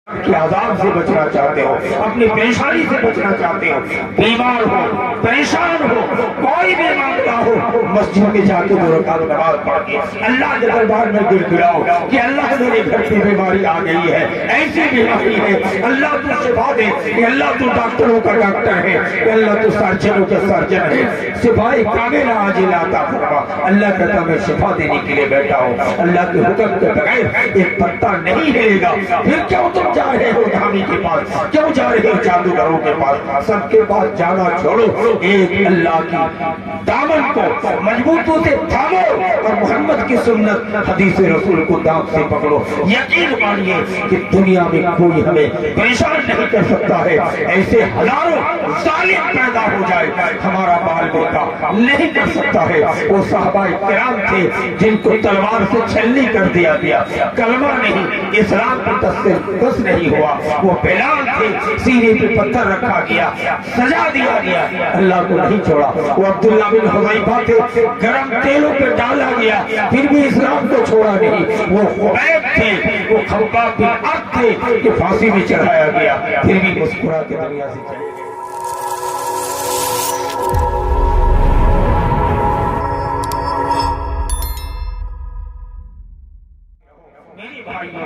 کے عذاب سے بچنا چاہتے ہو، اپنی پریشانی سے بچنا چاہتے ہو، بیمار ہو، پریشان ہو، کوئی بھی مانگتا ہو، مسجد میں جا کے 2 رکعت نماز پڑھ کے اللہ کے دربار میں گر گراؤ کہ اللہ میرے گھر کی بیماری آ گئی ہے، ایسی بیماری ہے، اللہ تو شفا دے، کہ اللہ تو ڈاکٹروں کا ڈاکٹر ہے، کہ اللہ تو سرجنوں کا سرجن ہے، شفائے کاملہ عاجلہ عطا فرما۔ اللہ کہتا میں شفا دینے کے لیے بیٹھا ہوں، اللہ کے حکم کے بغیر ایک پتا نہیں ہلے گا۔ پھر کیوں تم جا رہے ہو دھامی کے پاس، کیوں جا رہے ہو جادوگروں کے پاس؟ سب کے پاس جانا چھوڑو، ایک اللہ کی دامن کو مضبوطوں سے تھامو اور محمد کی سنت حدیث رسول کو دام سے پکڑو۔ یقین مانیے کہ دنیا میں کوئی ہمیں پریشان نہیں کر سکتا ہے، ایسے ہزاروں ظالم پیدا ہو جائے ہمارا بال بیٹا نہیں کر سکتا ہے۔ وہ صحابہ کرام تھے جن کو تلوار سے چھلنی کر دیا گیا، کلمہ نہیں، اسلام کو دس نہیں ہوا۔ وہ بلال تھے، سینے پہ پتھر رکھا گیا، سجا دیا گیا، اللہ کو نہیں چھوڑا۔ وہ عبداللہ بن حذیفہ تھے، گرم تیلوں پہ ڈالا گیا، پھر بھی اسلام کو چھوڑا نہیں۔ وہ خبیب تھے، وہ خباب بن عرب تھے کہ پھانسی میں چڑھایا گیا، پھر بھی مسکرا کے دنیا سے چلے۔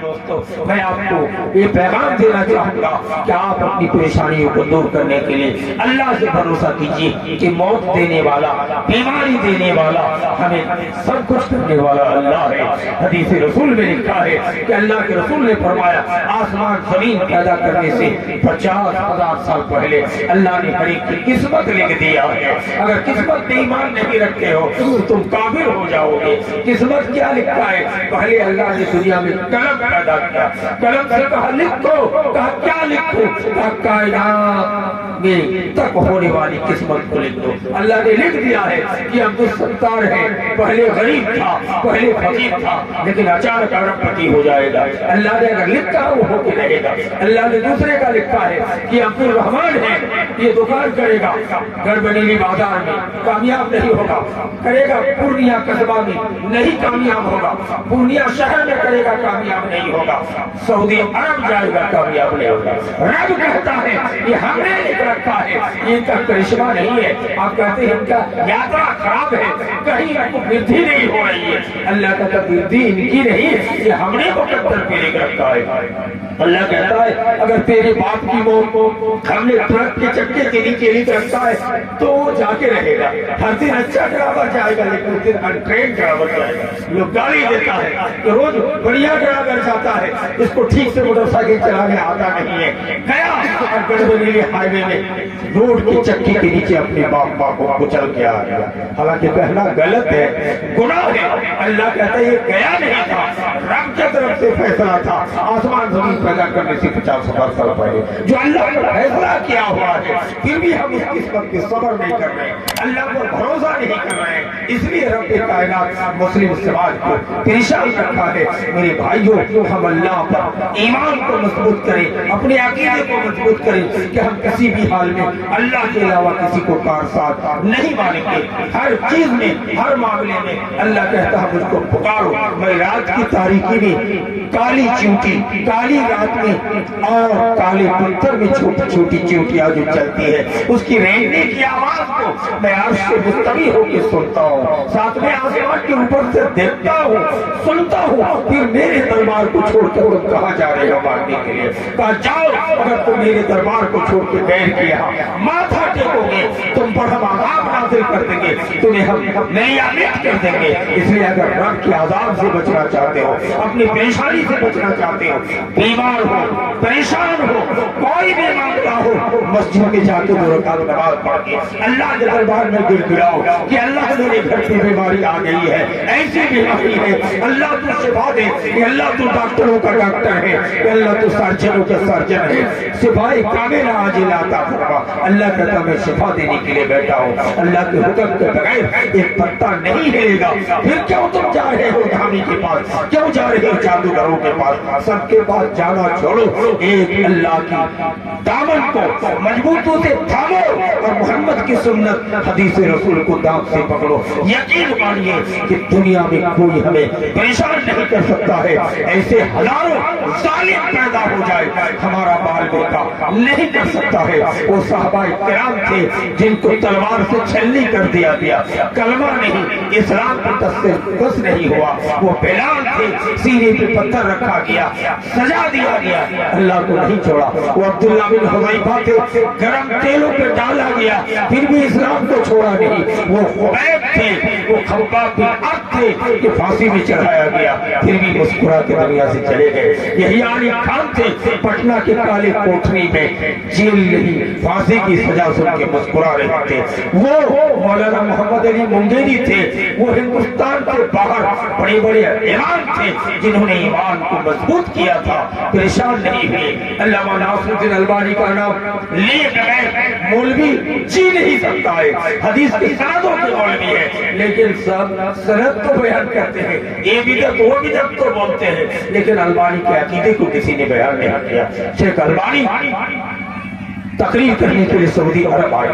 دوستو میں آپ کو یہ پیغام دینا چاہوں گا کہ آپ اپنی پریشانیوں کو دور کرنے کے لیے اللہ سے بھروسہ کیجیے کہ موت دینے والا، بیماری دینے والا، ہمیں سب کچھ کرنے والا اللہ ہے۔ حدیث رسول میں لکھا ہے کہ اللہ کے رسول نے فرمایا آسمان زمین پیدا کرنے سے 50,000 سال پہلے اللہ نے ہر ایک کی قسمت لکھ دیا ہے۔ اگر قسمت میں ایمان نہیں رکھتے ہو تو تم کافر ہو جاؤ گے۔ قسمت کیا لکھا ہے؟ پہلے اللہ نے دنیا میں قلم پیدا کیا، قلم سے کہا لکھو، کہا کیا لکھو؟ کہا کائنات میں تک ہونے والی قسمت کو لکھ دو۔ اللہ نے لکھ دیا ہے کہ عبدالستار ہے، پہلے غریب تھا، پہلے فقیر تھا، لیکن اچانک ارب پتی ہو جائے گا۔ اللہ نے اگر لکھا وہ ہو کے رہے گا۔ اللہ نے دوسرے کا لکھا ہے کہ عبدالرحمان ہے، یہ دکان کرے گا گھر بنیلی بازار میں، کامیاب نہیں ہوگا، کرے گا پورنیہ قصبہ میں نہیں کامیاب ہوگا، پورنیہ شہر میں کرے گا کامیاب نہیں ہوگا، سعودی عرب جائے گا کامیاب نہیں ہوگا۔ رب کہتا ہے یہ ہم نے لکھ رکھا ہے، یہ ان کا کرشمہ نہیں ہے۔ آپ کہتے ہیں ان کا یاترا خراب ہے، کہیں ان کو وردھی نہیں ہو رہی ہے۔ اللہ کہتا ہے وردھی ان کی نہیں، یہ ہم نے مقدر پہ لکھ رکھا ہے۔ اللہ کہتا ہے اگر تیرے باپ کی موت کو ہم نے ٹرک کے چکے کے نیچے لکھ رکھا ہے تو وہ جا کے رہے گا۔ ہر دن اچھا ڈرائیور جائے گا لیکن اس دن انٹرینڈ ڈرائیور جائے گا۔ لوگ گالی دیتا ہے کہ روز بڑھیا ڈرائیور جاتا ہے، اس کو ٹھیک سے موٹر سائیکل چلانے آتا نہیں ہے، گیا گڑبڑیلی ہائی وے میں روڈ کی چکی کے نیچے اپنے باپ کو کچل کے آ گیا۔ حالانکہ کہنا غلط ہے، گناہ ہے۔ اللہ کہتا ہے یہ گیا نہیں تھا، رب کی طرف سے فیصلہ تھا۔ آسمان زمین پیدا کرنے سے 50,000 سال پہلے جو اللہ نے فیصلہ کیا ہوا ہے، پھر بھی ہم اس قسمت پہ صبر نہیں کر رہے، اللہ پر بھروسہ نہیں کر رہے ہیں۔ اس لیے رب کائنات مسلم سماج کو پریشان رکھا ہے۔ میرے بھائیوں ہم اللہ پر ایمان کو مضبوط کریں، اپنے عقیدے کو مضبوط کریں کہ ہم کسی بھی حال میں اللہ کے علاوہ کسی کو کارساز نہیں مانیں گے۔ ہر چیز میں، ہر معاملے میں اللہ کہتا ہے مجھ کو پکارو۔ میں رات کی تاریکی میں کالی چیونٹی، کالی رات میں اور کالے پتھر میں چھوٹی چھوٹی چیونٹیاں جو چلتی ہے اس کی رینگنے کی آواز کو میں عرش سے مستوی ہو کے سنتا ہوں، ساتویں آسمان کے اوپر سے دیکھتا ہوں، سنتا ہوں۔ پھر میرے دربار کو چھوڑ کر تم کہاں جا رہے ہو ماننے کے لیے؟ کہا جاؤ، اگر تم میرے دربار کو چھوڑ کے غیر کیا ماتھا ٹیکو گے تم پر ہم عذاب نازل کر دیں گے، تمہیں ہم نئی آمد کر دیں گے۔ اس لیے اگر رب کے عذاب سے بچنا چاہتے ہو، اپنی پریشانی سے بچنا چاہتے ہو، بیمار ہو، پریشان ہو، کوئی بھی مانگتا ہو، مسجد میں جا کے 2 رکعت نماز پڑھ کے اللہ کے دربار میں گر گراؤ کہ اللہ میرے گھر کی بیماری آ گئی ہے، ایسی بیماری ہے، اللہ تو شفا دے، کہ اللہ تو ڈاکٹروں کا ڈاکٹر ہے، کہ اللہ تو سرجنوں کا سرجن ہے، شفائے کاملہ عاجلہ عطا فرما۔ اللہ کہتا میں شفا دینے کے لیے بیٹھا ہوں، اللہ کے حکم کے بغیر ایک پتا نہیں ہلے گا۔ پھر کیوں تم جا رہے ہو دھامی کے پاس، کیوں جا رہے ہو جادوگروں کے پاس؟ سب کے پاس جانا جانا چھوڑو, ایک اللہ کی دامن کو مضبوطوں سے تھامو اور محمد کی سنت حدیث رسول کو دام سے پکڑو. یقین مانیے کہ دنیا میں کوئی ہمیں پریشان نہیں کر سکتا ہے. ایسے ہزاروں ظالم پیدا ہو جائے, ہمارا بال بیٹا نہیں کر سکتا ہے. وہ صحابہ کرام تھے جن کو تلوار سے چھلنی کر دیا گیا, کلمہ نہیں, اسلام پر دست نہیں ہوا. وہ بلال تھے, سینے پہ پتھر رکھا گیا, سجا دیا گیا, اللہ کو نہیں چھوڑا. وہ عبداللہ بن حذیفہ تھے, گرم تیلوں پہ ڈالا گیا, پھر بھی اسلام کو چھوڑا نہیں. وہ خبیب تھے, وہ خباب بن عرب تھے کہ پھانسی میں چڑھایا گیا, پھر بھی مسکرا کے دنیا سے چلے گئے. یہی علی خان تھے, پٹنہ کے کالے کوٹھری میں جیل نہیں, پھانسی کی سزا سن کے مسکرا رہے تھے. وہ مولانا محمد علی منگیری تھے, وہ ہندوستان کے باہر بڑے بڑے امام تھے جنہوں نے ایمان کو مضبوط کیا تھا, پریشان نہیں ہوئے. علامہ ناصر الدین البانی کا نام لیے بغیر مولوی جی نہیں سکتا ہے. حدیث کی سندوں کے مولوی ہے, لیکن سند کو بیان کرتے ہیں, یہ بدعت وہ بدعت تو بولتے ہیں, لیکن البانی کے عقیدے کو کسی نے بیان نہیں کیا. شیخ البانی تقریر کرنے کے لیے سعودی عرب آئے,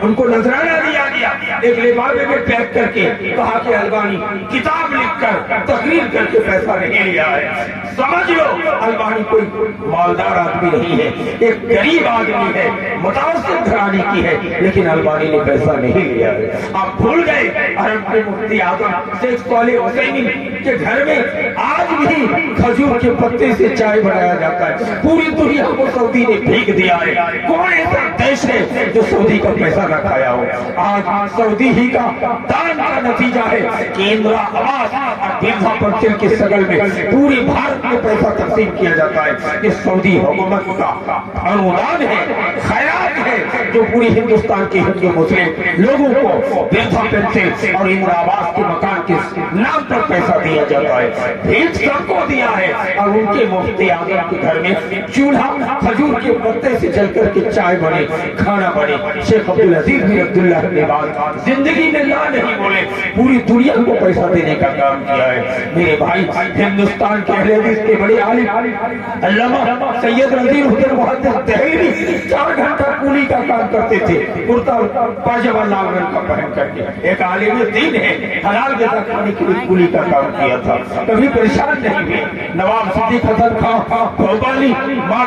ان کو نذرانہ دیا گیا, ایک لفافے میں پیک کر کے کہا کہ البانی کتاب لکھ کر تقریر کر کے پیسہ نہیں لیا ہے. سمجھ لو البانی کوئی مالدار آدمی نہیں ہے, ایک غریب آدمی ہے, متوسط گھرانے کی ہے, لیکن البانی نے پیسہ نہیں لیا ہے. آپ بھول گئے عرب کے مفتی اعظم شیخ صالح حسینی کے گھر میں آج بھی کھجور کے پتے سے چائے بنایا جاتا ہے. پوری دنیا کو سعودی نے بھیگ دیا ہے. کون ایسا دیش ہے جو سعودی کا پیسہ نہ کھایا ہو؟ آج سعودی ہی کا دان کا نتیجہ ہے کہ اندرا آواز اور مرزا پنچل کے سگل میں پوری بھارت میں پیسہ تقسیم کیا جاتا ہے. یہ سعودی حکومت کا انودان ہے, خیرات ہے, جو پوری ہندوستان کے ہندو مسلم لوگوں کو مرزا پنچل اور اندرا آواز کے مکان کے نام پر پیسہ دیا جاتا ہے. بھیج سب کو دیا ہے, اور ان کے مفتی اعظم کے گھر میں چولہا کھجور کے پتے سے جل کر کے چائے بنے, کھانا بنے. شیخ عبدالعزیز بن عبداللہ نے بات زندگی میں لا نہیں بولے, پوری دنیا کو پیسہ دینے کا کام کیا ہے. میرے بھائی, ہندوستان کے اہل حدیث کے بڑے عالم علامہ سید نذیر حسین محدث دہلوی 4 گھنٹہ کولی کا کام کرتے تھے, کرتا پاجامہ لال رنگ کا پہن کر کے. ایک عالم دین ہے, حلال غذا کھانے کے لیے کولی کا کام کیا تھا, کبھی پریشان نہیں ہوئے. نواب صدیق حسن خان بھوپالی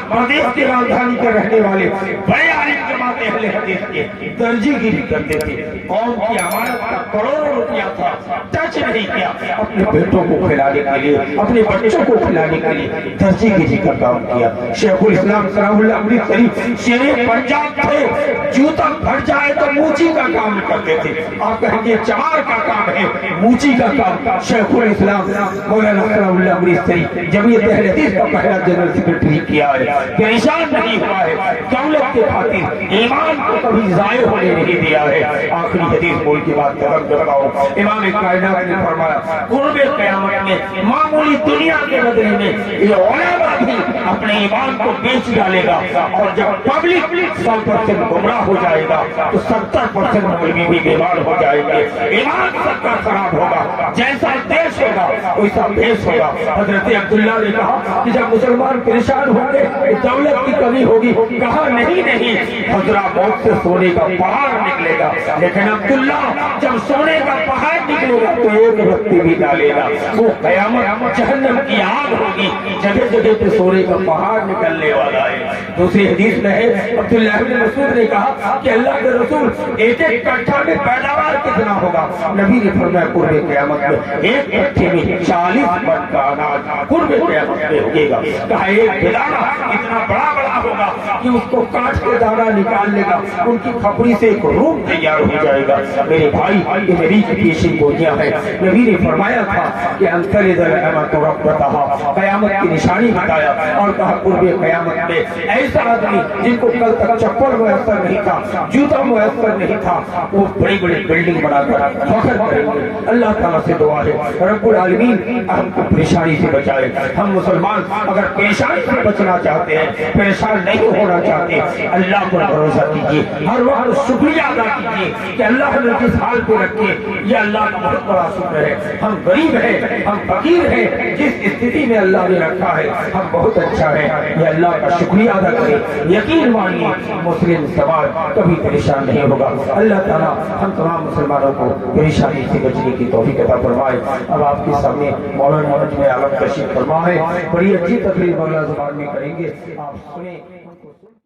پردیش کی راجدھانی کے رہنے والے بڑے عالم جماعت اہل حدیث کے درجی گیری کرتے تھے. قوم کی امانت کا کروڑوں روپیہ تھا, ٹچ نہیں کیا. اپنے بیٹوں کو کھلانے کے لیے, اپنے بچوں کو کھلانے کے لیے درجی گیری کا کام کیا. شیخ الاسلام سلام اللہ امرتسری شیر پنجاب تھے, جوتا پھٹ جائے تو موچی کا کام کرتے تھے. آپ کہیں گے چمار کا کام ہے, موچی کا کام. شیخ الاسلام مولانا سلام اللہ امرتسری جمعیت اہل حدیث کا پہلا جنرل سیکرٹری کیا ہے, پریشان نہیں ہوا ہے, دولت کے خاطر ایمان کو کبھی ضائع ہونے نہیں دیا ہے. آخری حدیث بول کے بات ختم کرتا ہوں. امام کائنات نے فرمایا قرب قیامت میں معمولی دنیا کے بدلے میں یہ علماء بھی اپنے ایمان کو بیچ ڈالے گا, اور جب پبلک 100% گمراہ ہو جائے گا تو 70% مولوی بھی بیمار ہو جائیں گے. ایمان سب کا خراب ہوگا, جیسا دیش ہوگا ویسا بھیس ہوگا. حضرت عبداللہ نے کہا کہ جب مسلمان پریشان ہوں گے دولت کی کمی ہوگی, کہا نہیں, حضرت موت سے سونے کا پہاڑ نکلے گا, لیکن عبداللہ جب سونے کا پہاڑ نکلے گا تو ایک رتی بھی ڈالے گا. وہ قیامت جہنم کی آگ ہوگی, جگہ جگہ پہ سونے کا پہاڑ نکلنے والا ہے. دوسری حدیث میں ہے عبداللہ بن مسعود نے کہا کہ اللہ کے رسول ایک کٹھا میں پیداوار کتنا ہوگا؟ نبی نے فرمایا قرب قیامت میں ایک کٹھے میں 40 من کا اناج قرب قیامت میں ہوگے گا. کہا ایک دانہ اتنا بڑا ہوگا کہ اس کو کاٹ کے دانہ نکال لے گا, ان کی کھپڑی سے ایک روم تیار ہو جائے گا. میرے بھائی, یہ نبی کی پیشی گویاں ہیں. نبی نے فرمایا تھا کہ انتلد الامۃ ربتہا, قیامت کی نشانی بتایا, اور کہا قرب قیامت میں ایسا آدمی جن کو کل تک چپل میسر نہیں تھا, جوتا میسر نہیں تھا, وہ بڑی بڑی بلڈنگ بنا کر فخر کریں گے. اللہ تعالیٰ سے دعا ہے رب العالمین ہم کو پریشانی سے بچائے. ہم مسلمان اگر پریشانی سے بچنا چاہتے ہیں, پریشان نہیں ہونا ہونا چاہتے ہیں اللہ پر بھروسہ کیجیے، ہر وقت شکریہ ادا کیجیے کہ اللہ نے جس حال پہ رکھے یہ اللہ کا بہت بڑا شکر ہے۔ ہم غریب ہیں، ہم فقیر ہیں، جس استھتی میں اللہ نے رکھا ہے ہم بہت اچھا ہے، یہ اللہ کا شکریہ ادا کریں۔ یقین مانیے مسلم سماج کبھی پریشان نہیں ہوگا۔ اللہ تعالیٰ ہم تمام مسلمانوں کو پریشانی سے بچنے کی توفیق عطا فرمائے۔ اب آپ کے سامنے مولانا نجم عالم تشریف فرما ہے، بڑی اچھی تقریر بنگلہ زبان میں کریں گے، آپ سنیں۔